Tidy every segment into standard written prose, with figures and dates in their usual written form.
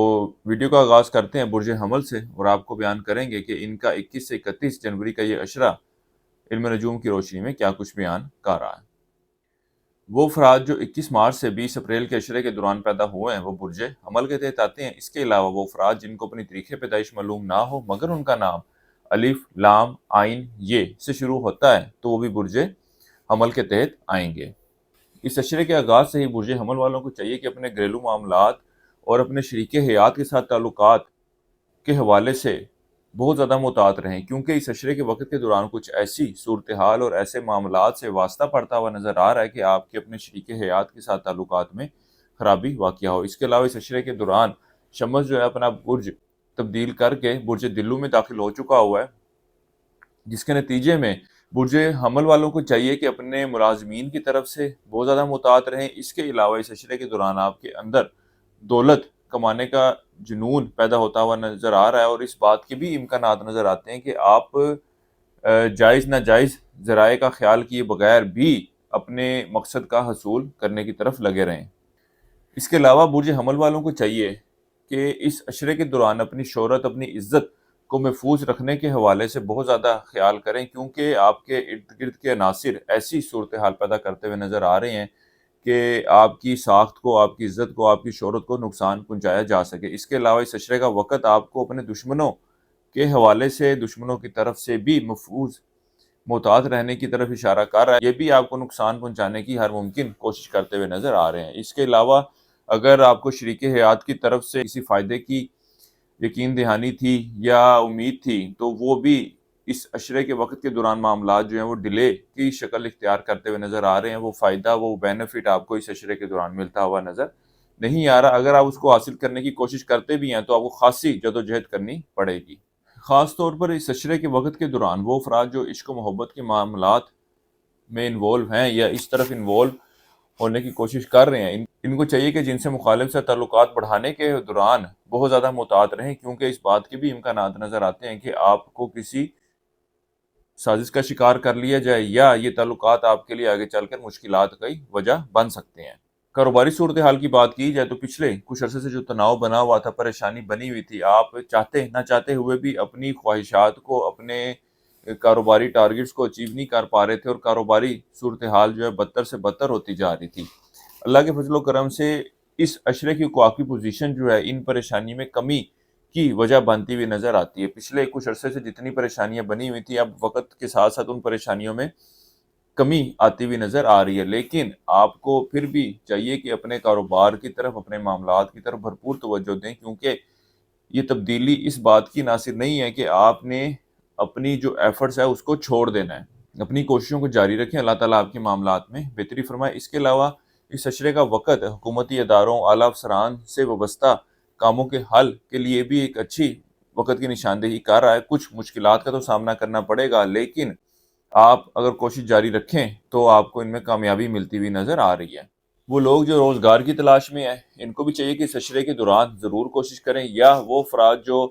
تو ویڈیو کا آغاز کرتے ہیں برج حمل سے، اور آپ کو بیان کریں گے کہ ان کا 21 سے 31 جنوری کا یہ عشرہ علم نجوم کی روشنی میں کیا کچھ بیان کر رہا ہے۔ وہ افراد جو 21 مارچ سے 20 اپریل کے عشرے کے دوران پیدا ہوئے ہیں وہ برج حمل کے تحت آتے ہیں۔ اس کے علاوہ وہ افراد جن کو اپنی تاریخ پیدائش معلوم نہ ہو مگر ان کا نام الف، لام، عین، یہ سے شروع ہوتا ہے تو وہ بھی برج حمل کے تحت آئیں گے۔ اس عشرے کے آغاز سے ہی برج حمل والوں کو چاہیے کہ اپنے گھریلو معاملات اور اپنے شریک حیات کے ساتھ تعلقات کے حوالے سے بہت زیادہ محتاط رہیں، کیونکہ اس عشرے کے وقت کے دوران کچھ ایسی صورتحال اور ایسے معاملات سے واسطہ پڑتا ہوا نظر آ رہا ہے کہ آپ کے اپنے شریک حیات کے ساتھ تعلقات میں خرابی واقع ہو۔ اس کے علاوہ اس عشرے کے دوران شمس جو ہے اپنا برج تبدیل کر کے برج دلو میں داخل ہو چکا ہوا ہے، جس کے نتیجے میں برج حمل والوں کو چاہیے کہ اپنے ملازمین کی طرف سے بہت زیادہ محتاط رہیں۔ اس کے علاوہ اس عشرے کے دوران آپ کے اندر دولت کمانے کا جنون پیدا ہوتا ہوا نظر آ رہا ہے، اور اس بات کے بھی امکانات نظر آتے ہیں کہ آپ جائز ناجائز ذرائع کا خیال کیے بغیر بھی اپنے مقصد کا حصول کرنے کی طرف لگے رہیں۔ اس کے علاوہ برج حمل والوں کو چاہیے کہ اس عشرے کے دوران اپنی شہرت، اپنی عزت کو محفوظ رکھنے کے حوالے سے بہت زیادہ خیال کریں، کیونکہ آپ کے ارد گرد کے عناصر ایسی صورتحال پیدا کرتے ہوئے نظر آ رہے ہیں کہ آپ کی ساخت کو، آپ کی عزت کو، آپ کی شہرت کو نقصان پہنچایا جا سکے۔ اس کے علاوہ اس عشرے کا وقت آپ کو اپنے دشمنوں کے حوالے سے، دشمنوں کی طرف سے بھی محفوظ محتاط رہنے کی طرف اشارہ کر رہا ہے۔ یہ بھی آپ کو نقصان پہنچانے کی ہر ممکن کوشش کرتے ہوئے نظر آ رہے ہیں۔ اس کے علاوہ اگر آپ کو شریک حیات کی طرف سے کسی فائدے کی یقین دہانی تھی یا امید تھی تو وہ بھی اس عشرے کے وقت کے دوران معاملات جو ہیں وہ ڈیلے کی شکل اختیار کرتے ہوئے نظر آ رہے ہیں۔ وہ فائدہ، وہ بینیفٹ آپ کو اس عشرے کے دوران ملتا ہوا نظر نہیں آ رہا۔ اگر آپ اس کو حاصل کرنے کی کوشش کرتے بھی ہیں تو آپ کو خاصی جدوجہد کرنی پڑے گی۔ خاص طور پر اس عشرے کے وقت کے دوران وہ افراد جو عشق و محبت کے معاملات میں انوالو ہیں یا اس طرف انوالو ہونے کی کوشش کر رہے ہیں، ان کو چاہیے کہ جن سے مخالف سے تعلقات بڑھانے کے دوران بہت زیادہ محتاط رہیں، کیونکہ اس بات کے بھی امکانات نظر آتے ہیں کہ آپ کو کسی سازش کا شکار کر لیا جائے یا یہ تعلقات آپ کے لیے آگے چل کر مشکلات کی وجہ بن سکتے ہیں۔ کاروباری صورتحال کی بات کی جائے تو پچھلے کچھ عرصے سے جو تناؤ بنا ہوا تھا، پریشانی بنی ہوئی تھی، آپ چاہتے نہ چاہتے ہوئے بھی اپنی خواہشات کو، اپنے کاروباری ٹارگٹس کو اچیو نہیں کر پا رہے تھے، اور کاروباری صورتحال جو ہے بدتر سے بدتر ہوتی جا رہی تھی۔ اللہ کے فضل و کرم سے اس عشرے کی کوآپی پوزیشن جو ہے ان پریشانی میں کمی کی وجہ بنتی ہوئی نظر آتی ہے۔ پچھلے کچھ عرصے سے جتنی پریشانیاں بنی ہوئی تھی، اب وقت کے ساتھ ساتھ ان پریشانیوں میں کمی آتی ہوئی نظر آ رہی ہے، لیکن آپ کو پھر بھی چاہیے کہ اپنے کاروبار کی طرف، اپنے معاملات کی طرف بھرپور توجہ دیں، کیونکہ یہ تبدیلی اس بات کی ناصر نہیں ہے کہ آپ نے اپنی جو ایفرٹس ہے اس کو چھوڑ دینا ہے۔ اپنی کوششوں کو جاری رکھیں، اللہ تعالیٰ آپ کے معاملات میں بہتری فرمائے۔ اس کے علاوہ اس عشرے کا وقت حکومتی اداروں، اعلیٰ افسران سے وابستہ کاموں کے حل کے لیے بھی ایک اچھی وقت کی نشاندہی کر رہا ہے۔ کچھ مشکلات کا تو سامنا کرنا پڑے گا، لیکن آپ اگر کوشش جاری رکھیں تو آپ کو ان میں کامیابی ملتی ہوئی نظر آ رہی ہے۔ وہ لوگ جو روزگار کی تلاش میں ہیں، ان کو بھی چاہیے کہ اس عشرے کے دوران ضرور کوشش کریں، یا وہ افراد جو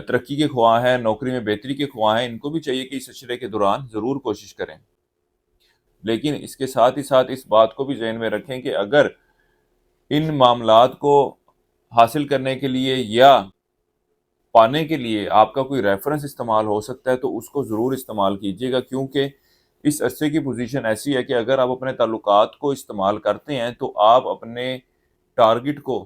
ترقی کے خواہاں ہیں، نوکری میں بہتری کے خواہاں ہیں، ان کو بھی چاہیے کہ اس عشرے کے دوران ضرور کوشش کریں۔ لیکن اس کے ساتھ ہی ساتھ اس بات کو بھی ذہن میں رکھیں کہ اگر ان معاملات کو حاصل کرنے کے لیے یا پانے کے لیے آپ کا کوئی ریفرنس استعمال ہو سکتا ہے تو اس کو ضرور استعمال کیجیے گا، کیونکہ اس عرصے کی پوزیشن ایسی ہے کہ اگر آپ اپنے تعلقات کو استعمال کرتے ہیں تو آپ اپنے ٹارگٹ کو،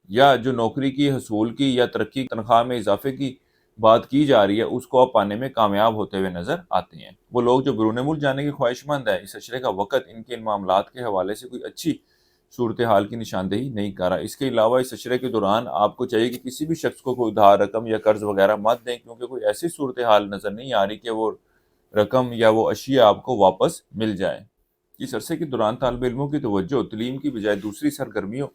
یا جو نوکری کی حصول کی یا ترقی تنخواہ میں اضافے کی بات کی جا رہی ہے، اس کو آپ پانے میں کامیاب ہوتے ہوئے نظر آتے ہیں۔ وہ لوگ جو بیرون ملک جانے کے خواہش مند ہیں، اس عشرے کا وقت ان کے ان معاملات کے حوالے سے کوئی اچھی صورتحال کی نشاندہی نہیں کر رہا۔ اس کے علاوہ اس عشرے کے دوران آپ کو چاہیے کہ کسی بھی شخص کو کوئی ادھار رقم یا قرض وغیرہ مت دیں، کیونکہ کوئی ایسی صورتحال نظر نہیں آ رہی کہ وہ رقم یا وہ اشیاء آپ کو واپس مل جائیں۔ اس عرصے کے دوران طالب علموں کی توجہ تعلیم کی بجائے دوسری سرگرمیوں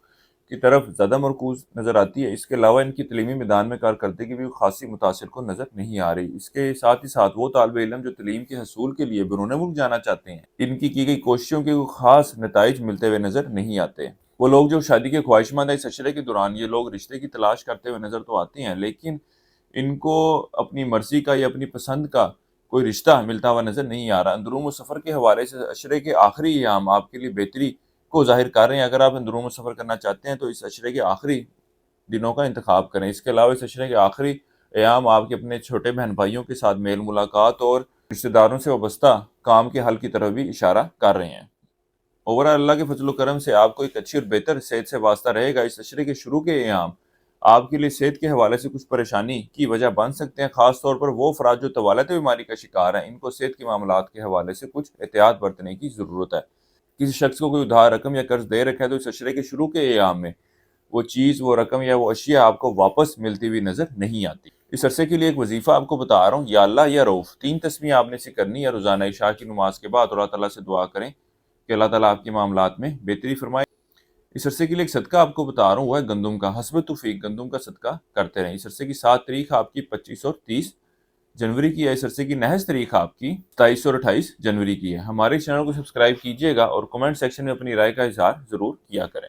کی طرف زیادہ مرکوز نظر آتی ہے۔ اس کے علاوہ ان کی تعلیمی میدان میں کارکردگی بھی خاصی متاثر کن نظر نہیں آ رہی۔ اس کے ساتھ ہی ساتھ وہ طالب علم جو تعلیم کے حصول کے لیے بیرون ملک جانا چاہتے ہیں، ان کی گئی کوششوں کے خاص نتائج ملتے ہوئے نظر نہیں آتے۔ وہ لوگ جو شادی کے خواہش مند ہیں، اس عشرے کے دوران یہ لوگ رشتے کی تلاش کرتے ہوئے نظر تو آتے ہیں، لیکن ان کو اپنی مرضی کا یا اپنی پسند کا کوئی رشتہ ملتا ہوا نظر نہیں آ رہا۔ اندرون و سفر کے حوالے سے عشرے کے آخری ایام آپ کے لیے بہتری کو ظاہر کر رہے ہیں۔ اگر آپ اندرون و سفر کرنا چاہتے ہیں تو اس عشرے کے آخری دنوں کا انتخاب کریں۔ اس کے علاوہ اس عشرے کے آخری ایام آپ کے اپنے چھوٹے بہن بھائیوں کے ساتھ میل ملاقات اور رشتہ داروں سے وابستہ کام کے حل کی طرف بھی اشارہ کر رہے ہیں۔ اوورآل اللہ کے فضل و کرم سے آپ کو ایک اچھی اور بہتر صحت سے واسطہ رہے گا۔ اس عشرے کے شروع کے ایام آپ کے لیے صحت کے حوالے سے کچھ پریشانی کی وجہ بن سکتے ہیں، خاص طور پر وہ افراد جو طوالت بیماری کا شکار ہیں۔ ان کو صحت کے معاملات کے حوالے سے کچھ احتیاط برتنے کی ضرورت ہے۔ کسی شخص کو کوئی ادھار رقم یا قرض دے رکھا ہے تو اس عشرے کے شروع کے ایام میں وہ چیز، وہ رقم یا وہ اشیاء آپ کو واپس ملتی ہوئی نظر نہیں آتی۔ اس عرصے کے لیے ایک وظیفہ آپ کو بتا رہا ہوں، یا اللہ یا رؤوف، 3 تسمیہ آپ نے سے کرنی ہے روزانہ عشاء کی نماز کے بعد، اور اللہ تعالیٰ سے دعا کریں کہ اللہ تعالیٰ آپ کے معاملات میں بہتری فرمائے۔ اس عرصے کے لیے ایک صدقہ آپ کو بتا رہا ہوں، وہ ہے گندم کا۔ حسب توفیق گندم کا صدقہ کرتے رہیں۔ اس عرصے کی 7 تاریخ آپ کی 25 اور 30 جنوری کی ہے۔ اس عرصے کی نحس تاریخ آپ کی 27 اور 28 جنوری کی ہے۔ ہمارے چینل کو سبسکرائب کیجیے گا اور کمنٹ سیکشن میں اپنی رائے کا اظہار ضرور کیا کریں۔